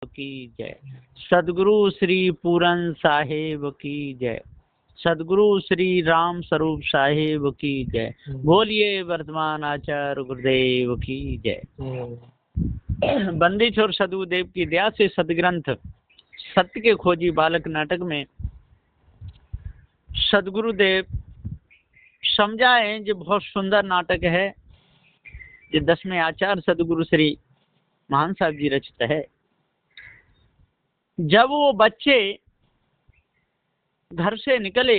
की जय। सदगुरु श्री पूरन साहेब की जय। सदगुरु श्री राम स्वरूप साहेब की जय। बोलिए वर्तमान आचार्य गुरुदेव की जय। बंदी छोर सदगुरुदेव की दया से सदग्रंथ सत्य के खोजी बालक नाटक में सदगुरुदेव समझाए जो बहुत सुंदर नाटक है, जो 10वें आचार्य सदगुरु श्री महान साहब जी रचित है। जब वो बच्चे घर से निकले,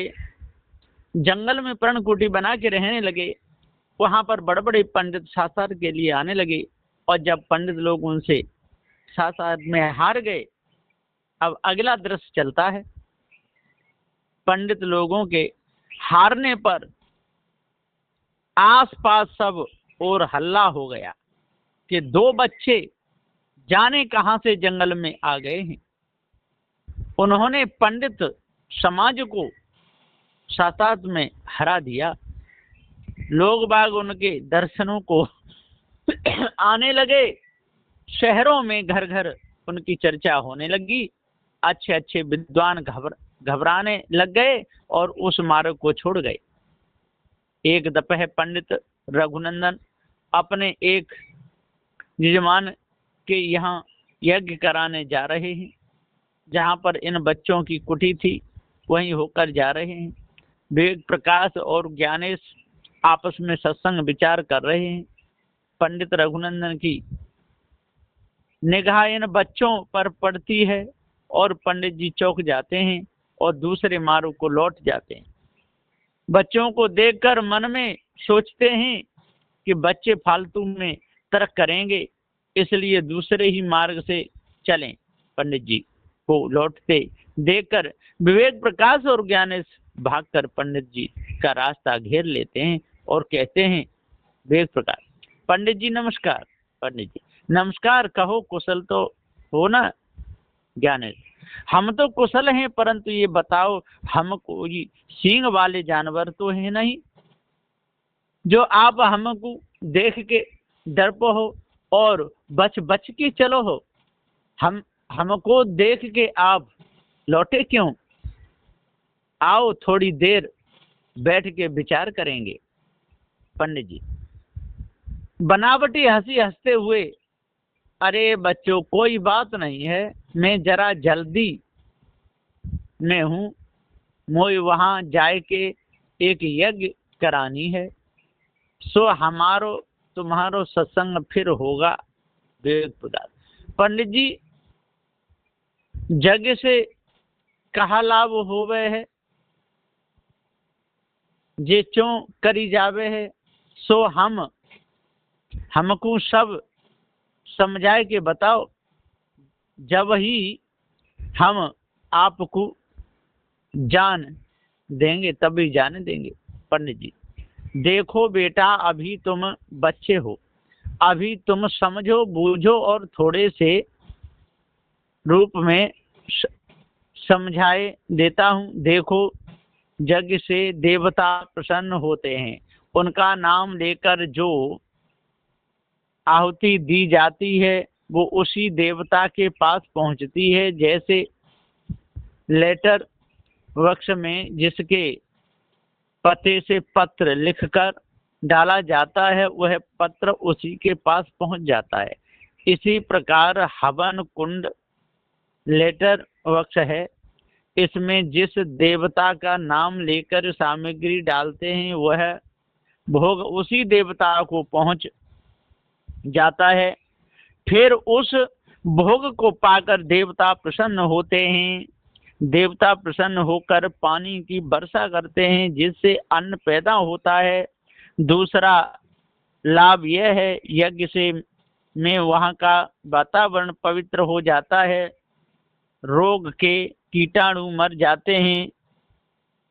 जंगल में पर्णकुटी बना के रहने लगे, वहां पर बड़े बड़े पंडित शास्त्र के लिए आने लगे। और जब पंडित लोग उनसे शास्त्र में हार गए, अब अगला दृश्य चलता है। पंडित लोगों के हारने पर आसपास सब और हल्ला हो गया कि 2 बच्चे जाने कहां से जंगल में आ गए हैं। उन्होंने पंडित समाज को शास्त्र में हरा दिया। लोग बाग उनके दर्शनों को आने लगे। शहरों में घर घर उनकी चर्चा होने लगी। अच्छे अच्छे विद्वान घबराने लग गए और उस मार्ग को छोड़ गए। एक दपहर पंडित रघुनंदन अपने एक यजमान के यहाँ यज्ञ कराने जा रहे हैं। जहाँ पर इन बच्चों की कुटी थी, वहीं होकर जा रहे हैं। विवेक प्रकाश और ज्ञानेश आपस में सत्संग विचार कर रहे हैं। पंडित रघुनंदन की निगाह इन बच्चों पर पड़ती है और पंडित जी चौंक जाते हैं और दूसरे मार्ग को लौट जाते हैं। बच्चों को देखकर मन में सोचते हैं कि बच्चे फालतू में तर्क करेंगे, इसलिए दूसरे ही मार्ग से चलें। पंडित जी को लौटते देखकर विवेक प्रकाश और ज्ञानेश भागकर पंडित जी का रास्ता घेर लेते हैं और कहते हैं, विवेक प्रकाश, पंडित जी नमस्कार। पंडित जी नमस्कार, कहो कुशल तो हो ना? ज्ञानेश, हम तो कुशल हैं, परंतु ये बताओ, हम कोई सींग वाले जानवर तो है नहीं जो आप हमको देख के डरपो हो और बच बच के चलो हो। हमको देख के आप लौटे क्यों? आओ थोड़ी देर बैठ के विचार करेंगे। पंडित जी बनावटी हंसी हंसते हुए, अरे बच्चों कोई बात नहीं है, मैं जरा जल्दी में हूँ, मोई वहां जाए के एक यज्ञ करानी है, सो हमारो तुम्हारो सत्संग फिर होगा। विवेक प्रकाश, पंडित जी यज्ञ से कहा लाभ होवे है, जे चों करी जावे है, सो हमको सब समझाए के बताओ, जब ही हम आपको जान देंगे तभी जाने देंगे। पंडित जी देखो बेटा, अभी तुम बच्चे हो, अभी तुम समझो बूझो और थोड़े से रूप में समझाए देता हूँ। देखो, यज्ञ से देवता प्रसन्न होते हैं, उनका नाम लेकर जो आहुति दी जाती है वो उसी देवता के पास पहुंचती है। जैसे लेटर वृक्ष में जिसके पते से पत्र लिखकर डाला जाता है, वह पत्र उसी के पास पहुंच जाता है। इसी प्रकार हवन कुंड लेटर वृक्ष है। इसमें जिस देवता का नाम लेकर सामग्री डालते हैं, वह भोग उसी देवता को पहुंच जाता है। फिर उस भोग को पाकर देवता प्रसन्न होते हैं। देवता प्रसन्न होकर पानी की वर्षा करते हैं, जिससे अन्न पैदा होता है। दूसरा लाभ यह है, यज्ञ से में वहाँ का वातावरण पवित्र हो जाता है, रोग के कीटाणु मर जाते हैं,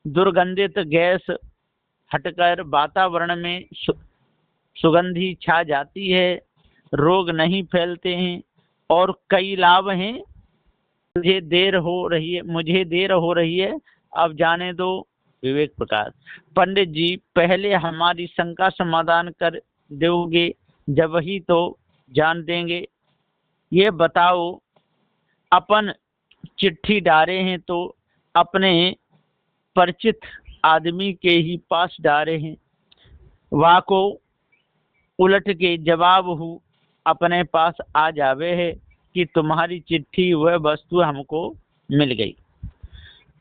दुर्गंधित गैस हटकर वातावरण में सुगंधी छा जाती है, रोग नहीं फैलते हैं और कई लाभ हैं। मुझे देर हो रही है, अब जाने दो। विवेक प्रकाश, पंडित जी पहले हमारी शंका समाधान कर दोगे, जब ही तो जान देंगे। ये बताओ अपन चिट्ठी डाले हैं तो अपने परिचित आदमी के ही पास डाले हैं, वहाँ को उलट के जवाब हु अपने पास आ जावे है कि तुम्हारी चिट्ठी वह वस्तु हमको मिल गई।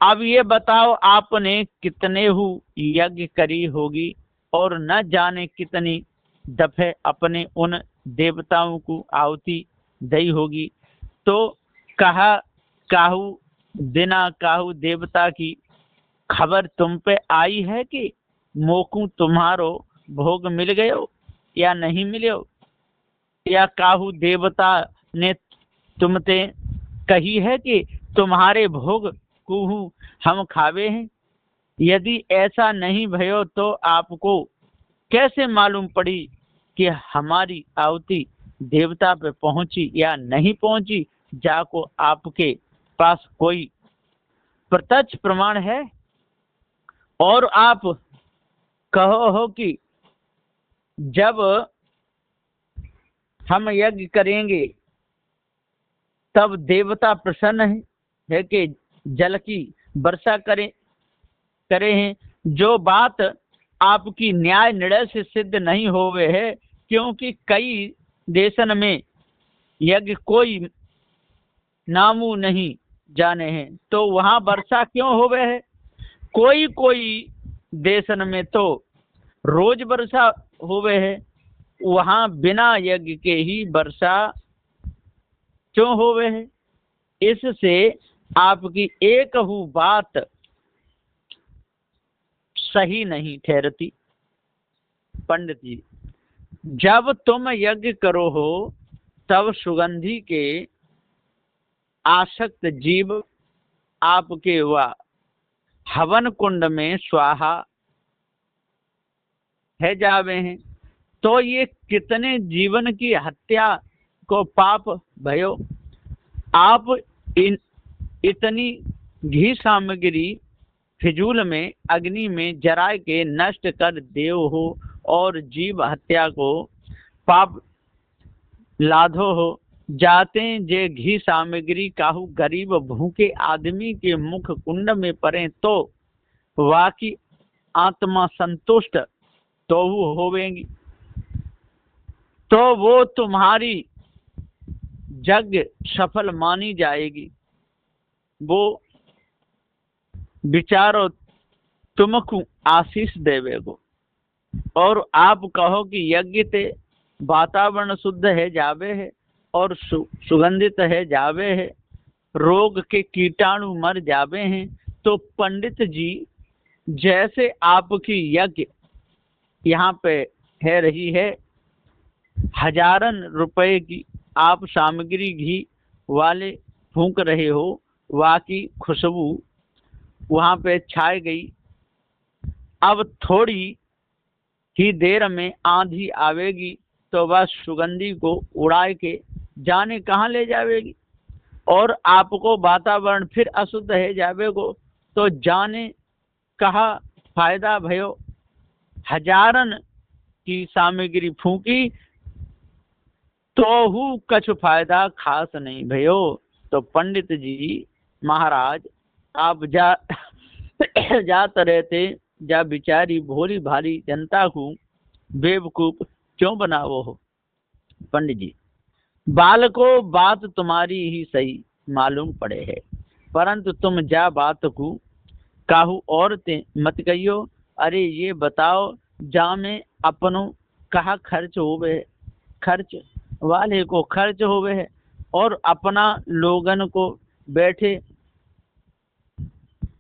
अब ये बताओ आपने कितने हु यज्ञ करी होगी और न जाने कितनी दफे अपने उन देवताओं को आहुति दी होगी। तो कहा काहू बिना काहू देवता की खबर तुम पे आई है कि मोकू तुम्हारो भोग मिल गयो या नहीं मिलो, या काहू देवता ने तुमते कही है कि तुम्हारे भोग को हम खावे हैं। यदि ऐसा नहीं भयो तो आपको कैसे मालूम पड़ी कि हमारी आहुति देवता पे पहुंची या नहीं पहुंची? जाको आपके पास कोई प्रत्यक्ष प्रमाण है? और आप कहो हो कि जब हम यज्ञ करेंगे तब देवता प्रसन्न है कि जल की वर्षा करे हैं। जो बात आपकी न्याय निर्णय से सिद्ध नहीं होवे है, क्योंकि कई देशन में यज्ञ कोई नामू नहीं जाने हैं, तो वहाँ वर्षा क्यों होवे है? कोई कोई देशन में तो रोज वर्षा होवे है, वहाँ बिना यज्ञ के ही वर्षा क्यों होवे है? इससे आपकी एक हु बात सही नहीं ठहरती। पंडित जी, जब तुम यज्ञ करो हो तब सुगंधी के आसक्त जीव आपके व हवन कुंड में स्वाहा है जावे हैं, तो ये कितने जीवन की हत्या को पाप भयो। आप इतनी घी सामग्री फिजूल में अग्नि में जरा के नष्ट कर देव हो और जीव हत्या को पाप लाधो हो। जाते जे घी सामग्री काहू गरीब भूखे आदमी के मुख कुंड में पड़े तो वाकी आत्मा संतुष्ट तो होवेंगी, तो वो तुम्हारी यज्ञ सफल मानी जाएगी। वो विचारो तुमको आशीष देवेगो। और आप कहो कि यज्ञ ते वातावरण शुद्ध है जावे है और सुगंधित है जावे है, रोग के कीटाणु मर जावे हैं। तो पंडित जी, जैसे आपकी यज्ञ यहाँ पे है रही है, हजारन रुपए की आप सामग्री घी वाले फूंक रहे हो, वाकी खुशबू वहाँ पे छाई गई। अब थोड़ी ही देर में आंधी आवेगी तो वह सुगंधी को उड़ा के जाने कहाँ ले जावेगी, और आपको वातावरण फिर अशुद्ध है जावेगो तो जाने कहाँ फायदा भयो। हजारन की सामग्री फूकी तो हु कछु फायदा खास नहीं भयो। तो पंडित जी महाराज, आप जात रहते जा बिचारी भोली भाली जनता को बेवकूफ क्यों बनावो हो? पंडित जी, बालको बात तुम्हारी ही सही मालूम पड़े है, परंतु तुम जा बात को काहू और ते मत कहियो। अरे ये बताओ, जा में अपनों कहा खर्च होवे है, खर्च वाले को खर्च होवे है और अपना लोगन को बैठे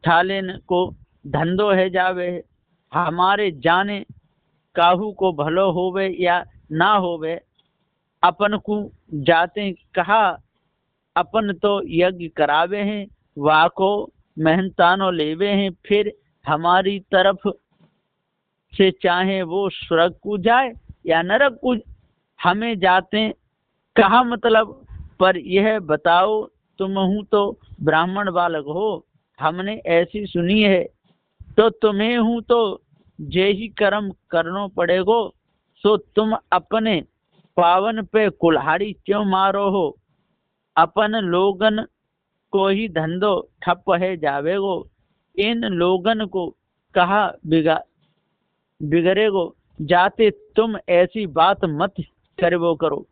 ठालेन को धंधो है जावे है। हमारे जाने काहू को भलो होवे या ना होवे, अपन को जाते कहा अपन तो यज्ञ करावे हैं, वाको मेहनतानो लेवे हैं, फिर हमारी तरफ से चाहे वो स्वर्ग को जाए या नरक को, हमें जाते कहा मतलब। पर यह बताओ, तुम हूँ तो ब्राह्मण बालक हो, हमने ऐसी सुनी है, तो तुम्हें हूँ तो जे ही कर्म करनो पड़ेगो। सो तुम अपने पावन पे कुल्हाड़ी क्यों मारो हो? अपन लोगन कोई धंधो ठप है जावेगो, इन लोगन को कहा बिगड़ेगो, जाते तुम ऐसी बात मत करवो करो।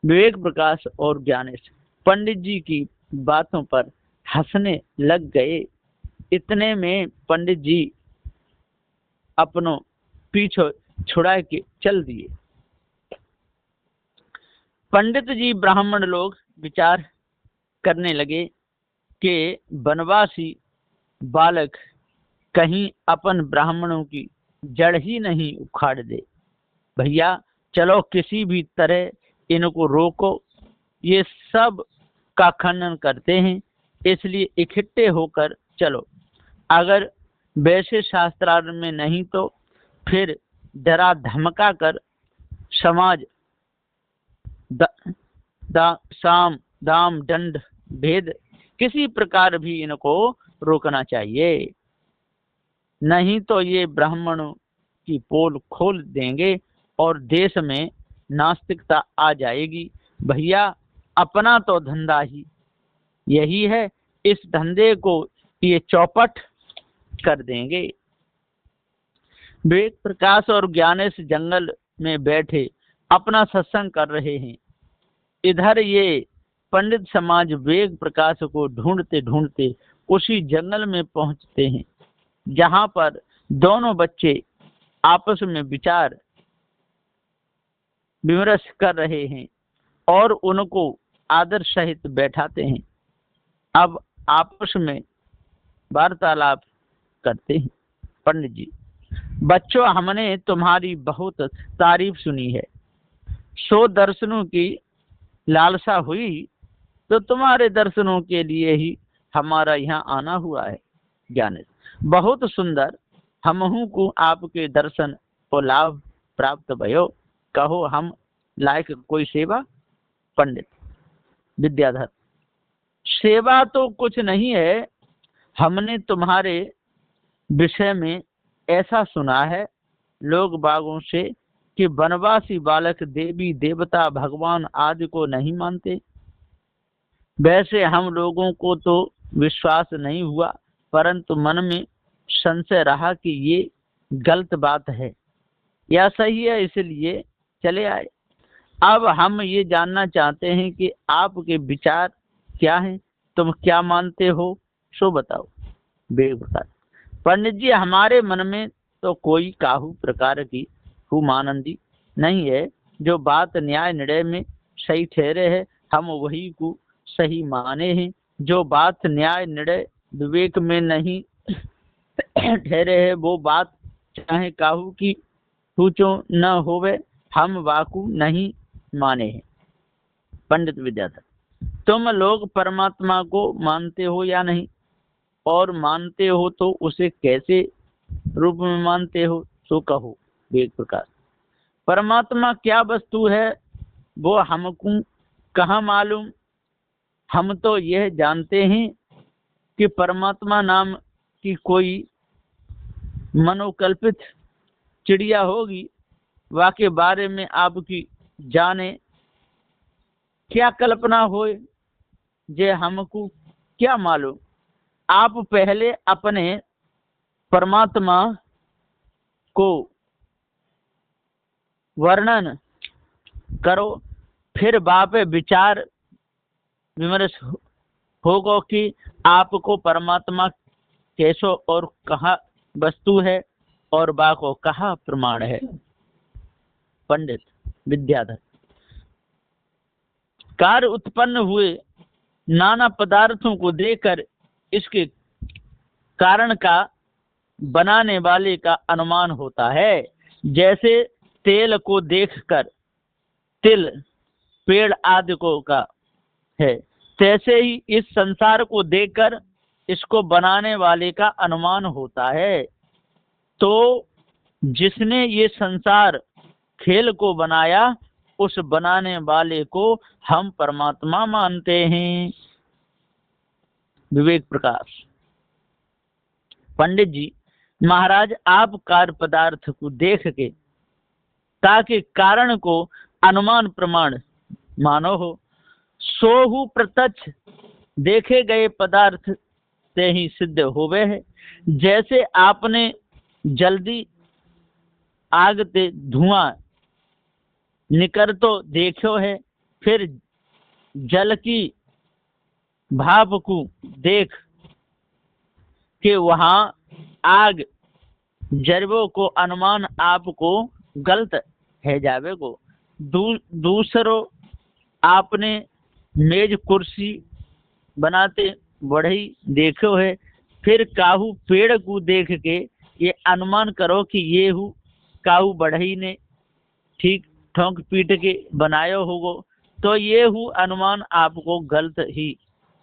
विवेक प्रकाश और ज्ञानेश पंडित जी की बातों पर हंसने लग गए। इतने में पंडित जी अपनों पीछे छुड़ा के चल दिए। पंडित जी ब्राह्मण लोग विचार करने लगे कि बनवासी बालक कहीं अपन ब्राह्मणों की जड़ ही नहीं उखाड़ दे। भैया चलो किसी भी तरह इनको रोको, ये सब का खंडन करते हैं, इसलिए इकट्ठे होकर चलो। अगर वैसे शास्त्रार्थ में नहीं तो फिर डरा धमका कर समाज साम दाम दंड भेद किसी प्रकार भी इनको रोकना चाहिए, नहीं तो ये ब्राह्मणों की पोल खोल देंगे और देश में नास्तिकता आ जाएगी। भैया अपना तो धंधा ही यही है, इस धंधे को ये चौपट कर देंगे। विवेक प्रकाश और ज्ञानेश जंगल में बैठे अपना सत्संग कर रहे हैं। इधर ये पंडित समाज विवेक प्रकाश को ढूंढते ढूंढते उसी जंगल में पहुंचते हैं जहां पर दोनों बच्चे आपस में विचार विमर्श कर रहे हैं और उनको आदर सहित बैठाते हैं। अब आपस में वार्तालाप करते हैं। पंडित जी, बच्चों हमने तुम्हारी बहुत तारीफ सुनी है, 100 दर्शनों की लालसा हुई तो तुम्हारे दर्शनों के लिए ही हमारा यहाँ आना हुआ है। ज्ञानेश, बहुत सुंदर, हमहू को आपके दर्शन को लाभ प्राप्त भयो, कहो हम लायक कोई सेवा। पंडित विद्याधर, सेवा तो कुछ नहीं है, हमने तुम्हारे विषय में ऐसा सुना है लोग बागों से कि वनवासी बालक देवी देवता भगवान आदि को नहीं मानते। वैसे हम लोगों को तो विश्वास नहीं हुआ, परंतु मन में संशय रहा कि ये गलत बात है या सही है, इसलिए चले आए। अब हम ये जानना चाहते हैं कि आपके विचार क्या हैं, तुम क्या मानते हो, सो बताओ। बेगुसार, पंडित जी हमारे मन में तो कोई काहू प्रकार की हुमानंदी नहीं है, जो बात न्याय निर्णय में सही ठहरे है हम वही को सही माने हैं, जो बात न्याय निर्णय विवेक में नहीं ठहरे है वो बात चाहे काहू की पूछो न होवे हम वाकू नहीं माने हैं। पंडित विद्याधर, तुम लोग परमात्मा को मानते हो या नहीं, और मानते हो तो उसे कैसे रूप में मानते हो, सो कहो। वेद प्रकाश, परमात्मा क्या वस्तु है वो हमको कहाँ मालूम, हम तो यह जानते हैं कि परमात्मा नाम की कोई मनोकल्पित चिड़िया होगी, वाके बारे में आपकी जाने क्या कल्पना हो, जे हमको क्या मालूम। आप पहले अपने परमात्मा को वर्णन करो, फिर बाप विचार विमर्श होगा कि आपको परमात्मा कैसो और कहाँ वस्तु है और बा को कहाँ प्रमाण है। पंडित विद्याधर, कार्य उत्पन्न हुए नाना पदार्थों को देखकर इसके कारण का बनाने वाले का अनुमान होता है। जैसे तेल को देखकर तिल पेड़ आदि को का है, तैसे ही इस संसार को देखकर इसको बनाने वाले का अनुमान होता है। तो जिसने ये संसार खेल को बनाया उस बनाने वाले को हम परमात्मा मानते हैं। विवेक प्रकाश, पंडित जी महाराज आप कार्य पदार्थ को देख के ताकि कारण को अनुमान प्रमाण मानो हो, सोहु प्रत्यक्ष देखे गए पदार्थ से ही सिद्ध होवे है। जैसे आपने जल्दी आग ते धुआं निकर तो देखो है, फिर जल की भाप को देख के वहां आग जरबो को अनुमान आपको गलत है जावे को। दूसरो आपने मेज कुर्सी बनाते बढ़ई देखो है, फिर काहू पेड़ को देख के ये अनुमान करो कि ये हु काहू बढ़ई ने ठीक ठोंक पीट के बनायो होगो, तो ये हु अनुमान आपको गलत ही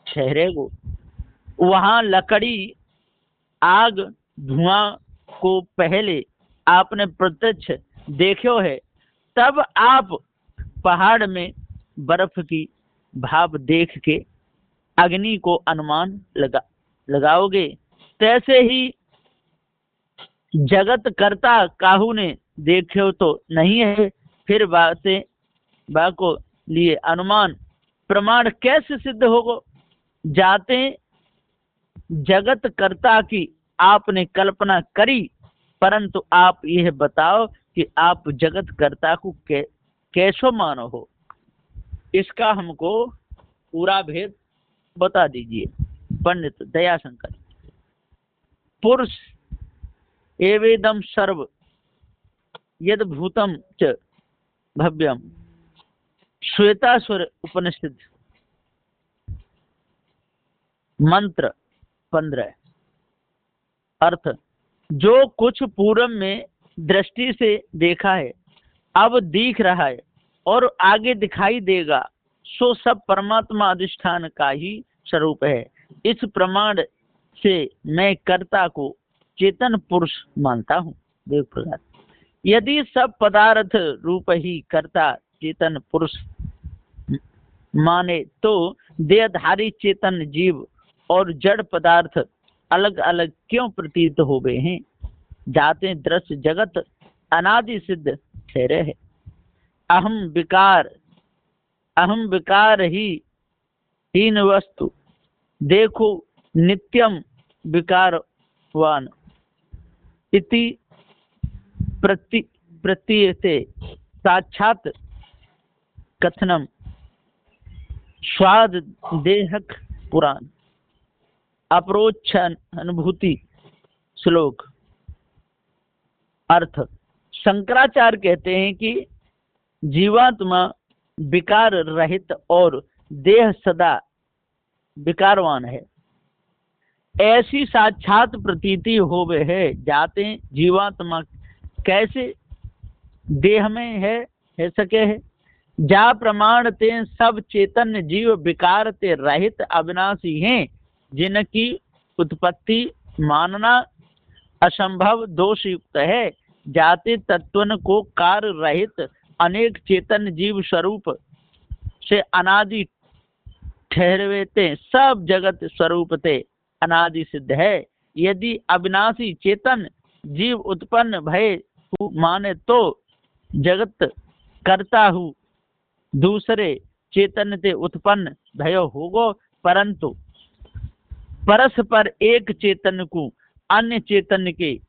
ठहरेगो। वहां लकड़ी आग धुआं को पहले आपने प्रत्यक्ष देखो है, तब आप पहाड़ में बर्फ की भाप देख के अग्नि को अनुमान लगाओगे। तैसे ही जगत कर्ता काहू ने देखो तो नहीं है, फिर बा को लिए अनुमान प्रमाण कैसे सिद्ध होगो। जाते जगत कर्ता की आपने कल्पना करी, परंतु आप यह बताओ कि आप जगत कर्ता को कैसो मानो हो, इसका हमको पूरा भेद बता दीजिए। पंडित दयाशंकर। पुरुष एवेदम सर्व यद भूतम च भव्यम। श्वेतासुर उपनिषद मंत्र 15। अर्थ, जो कुछ पूर्व में दृष्टि से देखा है, अब दिख रहा है और आगे दिखाई देगा, सो सब परमात्मा अधिष्ठान का ही स्वरूप है। इस प्रमाण से मैं कर्ता को चेतन पुरुष मानता हूँ। देव प्रकार, यदि सब पदार्थ रूप ही कर्ता चेतन पुरुष माने, तो देहधारी चेतन जीव और जड़ पदार्थ अलग अलग क्यों प्रतीत हो गए हैं। जाते दृश्य जगत अनादि सिद्ध ठहरे है। अहम विकार ही हीन वस्तु, देखो नित्यम विकारवान इति प्रतीयते। साक्षात कथनम स्वाद देहक पुराण। अपरोक्ष अनुभूति श्लोक। अर्थ, शंकराचार्य कहते हैं कि जीवात्मा विकार रहित और देह सदा विकारवान है, ऐसी साक्षात प्रतीति होवे है। जाते जीवात्मा कैसे देह में है सके है। जा प्रमाण ते सब चेतन जीव विकार ते रहित अविनाशी हैं, जिनकी उत्पत्ति मानना असंभव दोष युक्त है। जाते तत्वन को कार्य रहित अनेक चेतन जीव स्वरूप से अनादि ठहरवेते, सब जगत स्वरूप ते अनादि सिद्ध है। यदि अविनाशी चेतन जीव उत्पन्न भय माने, तो जगत करता हूँ दूसरे चेतन ते उत्पन्न भयो होगो, परंतु परस्पर एक चेतन को अन्य चेतन के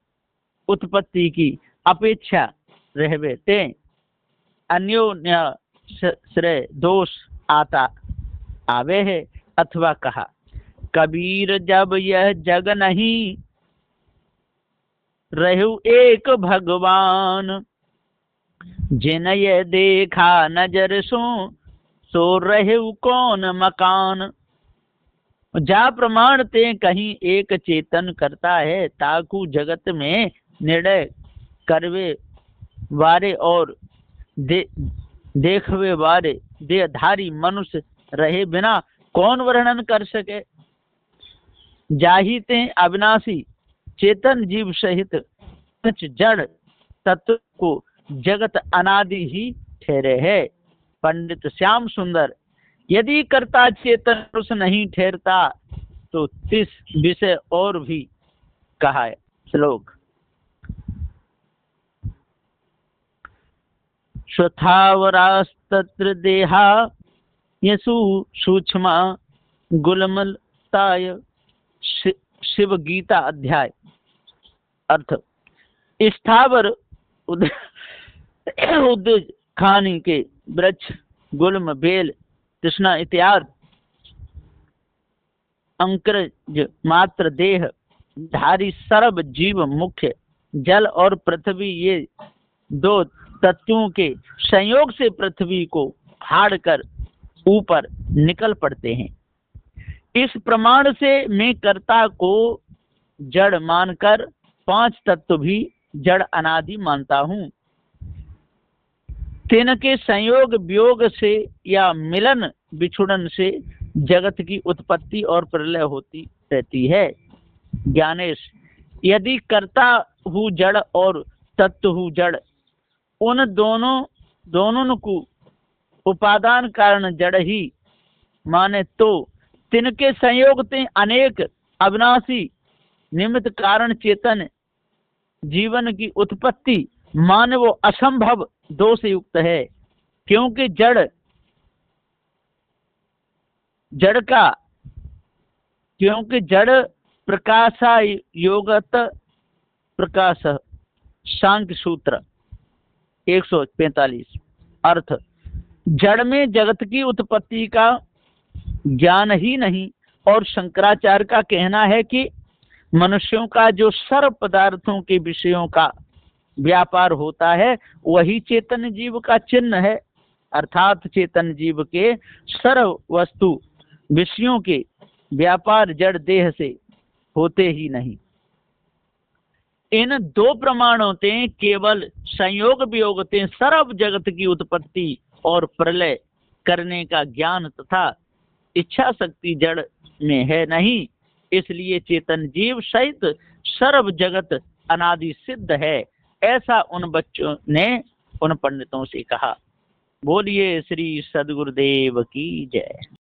उत्पत्ति की अपेक्षा रहवे ते अन्योन्य श्रेय दोष आता आवे है। अथवा कहा, कबीर जब यह जग नहीं रहु एक भगवान, जिन ये देखा नजर सो रहु कौन मकान। जा प्रमाण ते कहीं एक चेतन करता है, ताकू जगत में निर्णय करवे वारे और देखवे वारे देहधारी मनुष्य रहे बिना कौन वर्णन कर सके। जाहिते अविनाशी चेतन जीव सहित जड़ तत्व को जगत अनादि ही ठहरे है। पंडित श्याम सुंदर, यदि कर्ता चेतन पुरुष नहीं ठहरता तो तिस विषय और भी कहा है। श्लोक। स्वथावरास्तत्र देहा यसु सूक्ष्मा गुलमलताय शिव गीता अध्याय। अर्थ, स्थावर उद्द खानी के वृक्ष, गुल्म, बेल, कृष्णा इत्यादि अंकुरज मात्र देह धारी सर्व जीव मुख्य जल और पृथ्वी, ये दो तत्वों के संयोग से पृथ्वी को फाड़कर ऊपर निकल पड़ते हैं। इस प्रमाण से मैं कर्ता को जड़ मानकर पांच तत्व भी जड़ अनादि मानता हूँ। तिनके संयोग वियोग से या मिलन बिछुड़न से जगत की उत्पत्ति और प्रलय होती रहती है। ज्ञानेश, यदि कर्ता हूँ जड़ और तत्व हूँ जड़, उन दोनों को उपादान कारण जड़ ही माने तो तिनके संयोग ते अनेक अविनाशी निमित्त कारण चेतन जीवन की उत्पत्ति माने वो असंभव दोष युक्त है। क्योंकि जड़ प्रकाशा योगत प्रकाश, सांख्य सूत्र 145। अर्थ, जड़ में जगत की उत्पत्ति का ज्ञान ही नहीं। और शंकराचार्य का कहना है कि मनुष्यों का जो सर्व पदार्थों के विषयों का व्यापार होता है वही चेतन जीव का चिन्ह है। अर्थात चेतन जीव के सर्व वस्तु विषयों के व्यापार जड़ देह से होते ही नहीं। इन दो प्रमाणों से केवल संयोग वियोग से सर्व जगत की उत्पत्ति और प्रलय करने का ज्ञान तथा इच्छा शक्ति जड़ में है नहीं। इसलिए चेतन जीव सहित सर्व जगत अनादि सिद्ध है, ऐसा उन बच्चों ने उन पंडितों से कहा। बोलिए श्री सद्गुरुदेव की जय।